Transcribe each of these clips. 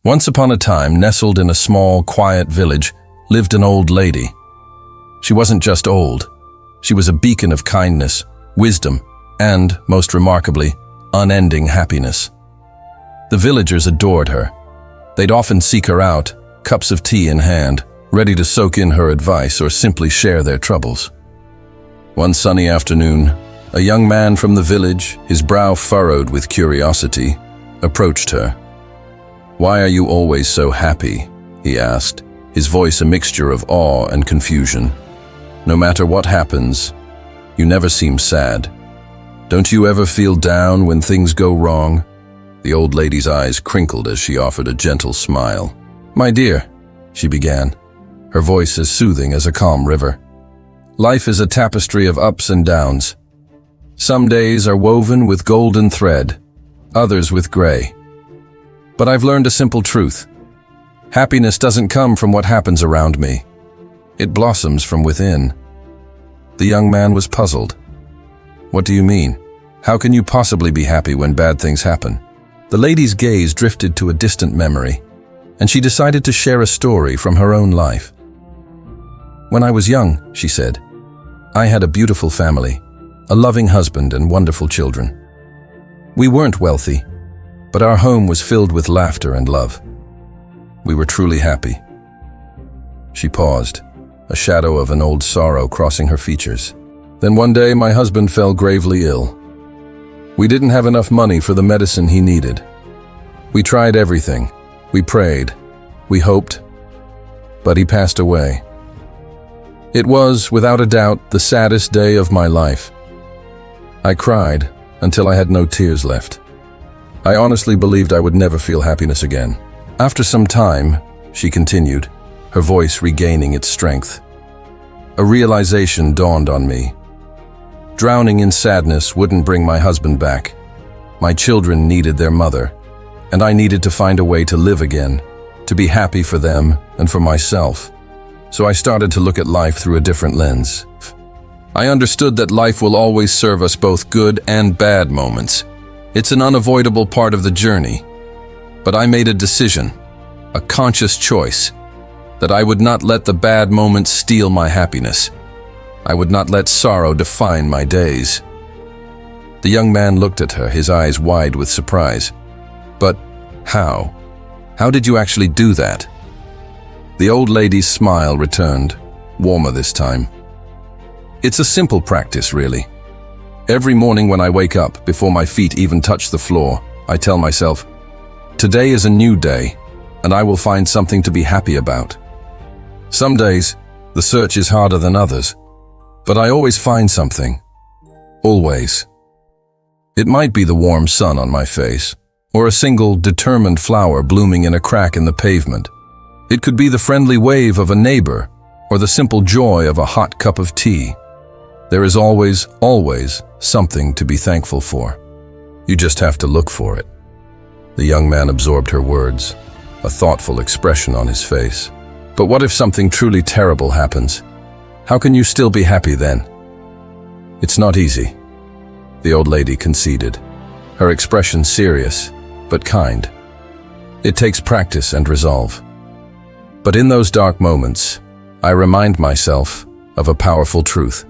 Once upon a time, nestled in a small, quiet village, lived an old lady. She wasn't just old. She was a beacon of kindness, wisdom, and, most remarkably, unending happiness. The villagers adored her. They'd often seek her out, cups of tea in hand, ready to soak in her advice or simply share their troubles. One sunny afternoon, a young man from the village, his brow furrowed with curiosity, approached her. "Why are you always so happy?" he asked, his voice a mixture of awe and confusion. "No matter what happens, you never seem sad. Don't you ever feel down when things go wrong?" The old lady's eyes crinkled as she offered a gentle smile. "My dear," she began, her voice as soothing as a calm river, "life is a tapestry of ups and downs. Some days are woven with golden thread, others with gray. But I've learned a simple truth. Happiness doesn't come from what happens around me. It blossoms from within." The young man was puzzled. "What do you mean? How can you possibly be happy when bad things happen?" The lady's gaze drifted to a distant memory, and she decided to share a story from her own life. "When I was young," she said, "I had a beautiful family, a loving husband and wonderful children. We weren't wealthy, but our home was filled with laughter and love. We were truly happy." She paused, a shadow of an old sorrow crossing her features. "Then one day my husband fell gravely ill. We didn't have enough money for the medicine he needed. We tried everything. We prayed. We hoped. But he passed away. It was, without a doubt, the saddest day of my life. I cried until I had no tears left. I honestly believed I would never feel happiness again. After some time," she continued, her voice regaining its strength, "a realization dawned on me. Drowning in sadness wouldn't bring my husband back. My children needed their mother, and I needed to find a way to live again, to be happy for them and for myself. So I started to look at life through a different lens. I understood that life will always serve us both good and bad moments. It's an unavoidable part of the journey. But I made a decision, a conscious choice, that I would not let the bad moments steal my happiness. I would not let sorrow define my days." The young man looked at her, his eyes wide with surprise. "But how? How did you actually do that?" The old lady's smile returned, warmer this time. "It's a simple practice, really. Every morning when I wake up, before my feet even touch the floor, I tell myself, today is a new day, and I will find something to be happy about. Some days, the search is harder than others, but I always find something. Always. It might be the warm sun on my face, or a single determined flower blooming in a crack in the pavement. It could be the friendly wave of a neighbor, or the simple joy of a hot cup of tea. There is always, always something to be thankful for. You just have to look for it." The young man absorbed her words, a thoughtful expression on his face. "But what if something truly terrible happens? How can you still be happy then?" "It's not easy," the old lady conceded, her expression serious, but kind. "It takes practice and resolve. But in those dark moments, I remind myself of a powerful truth.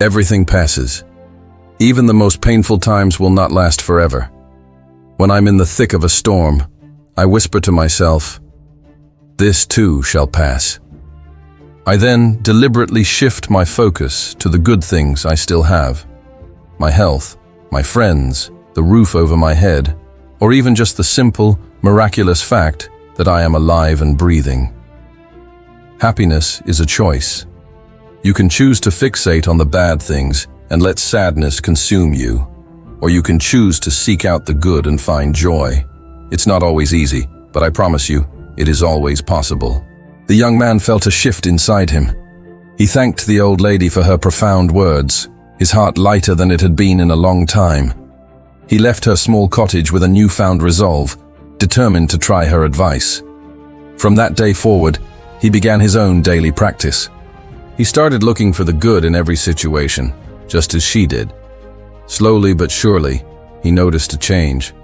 Everything passes. Even the most painful times will not last forever. When I'm in the thick of a storm, I whisper to myself, this too shall pass. I then deliberately shift my focus to the good things I still have. My health, my friends, the roof over my head, or even just the simple, miraculous fact that I am alive and breathing. Happiness is a choice. You can choose to fixate on the bad things and let sadness consume you, or you can choose to seek out the good and find joy. It's not always easy, but I promise you, it is always possible." The young man felt a shift inside him. He thanked the old lady for her profound words, his heart lighter than it had been in a long time. He left her small cottage with a newfound resolve, determined to try her advice. From that day forward, he began his own daily practice. He started looking for the good in every situation, just as she did. Slowly but surely, he noticed a change.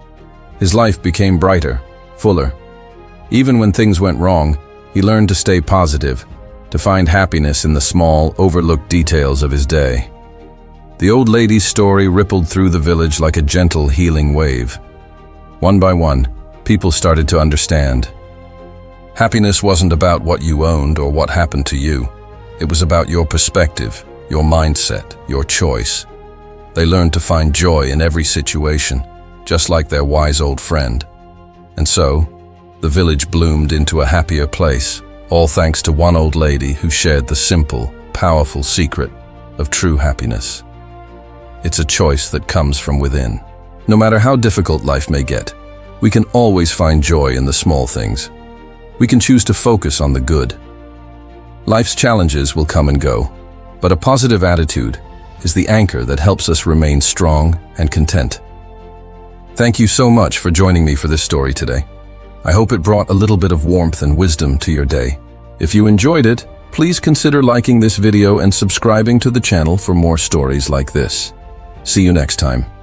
His life became brighter, fuller, Even when things went wrong, he learned to stay positive, to find happiness in the small, overlooked details of his day. The old lady's story rippled through the village like a gentle, healing wave. One by one, people started to understand. Happiness wasn't about what you owned or what happened to you. It was about your perspective, your mindset, your choice. They learned to find joy in every situation, just like their wise old friend. And so, the village bloomed into a happier place, all thanks to one old lady who shared the simple, powerful secret of true happiness. It's a choice that comes from within. No matter how difficult life may get, we can always find joy in the small things. We can choose to focus on the good. Life's challenges will come and go, but a positive attitude is the anchor that helps us remain strong and content. Thank you so much for joining me for this story today. I hope it brought a little bit of warmth and wisdom to your day. If you enjoyed it, please consider liking this video and subscribing to the channel for more stories like this. See you next time.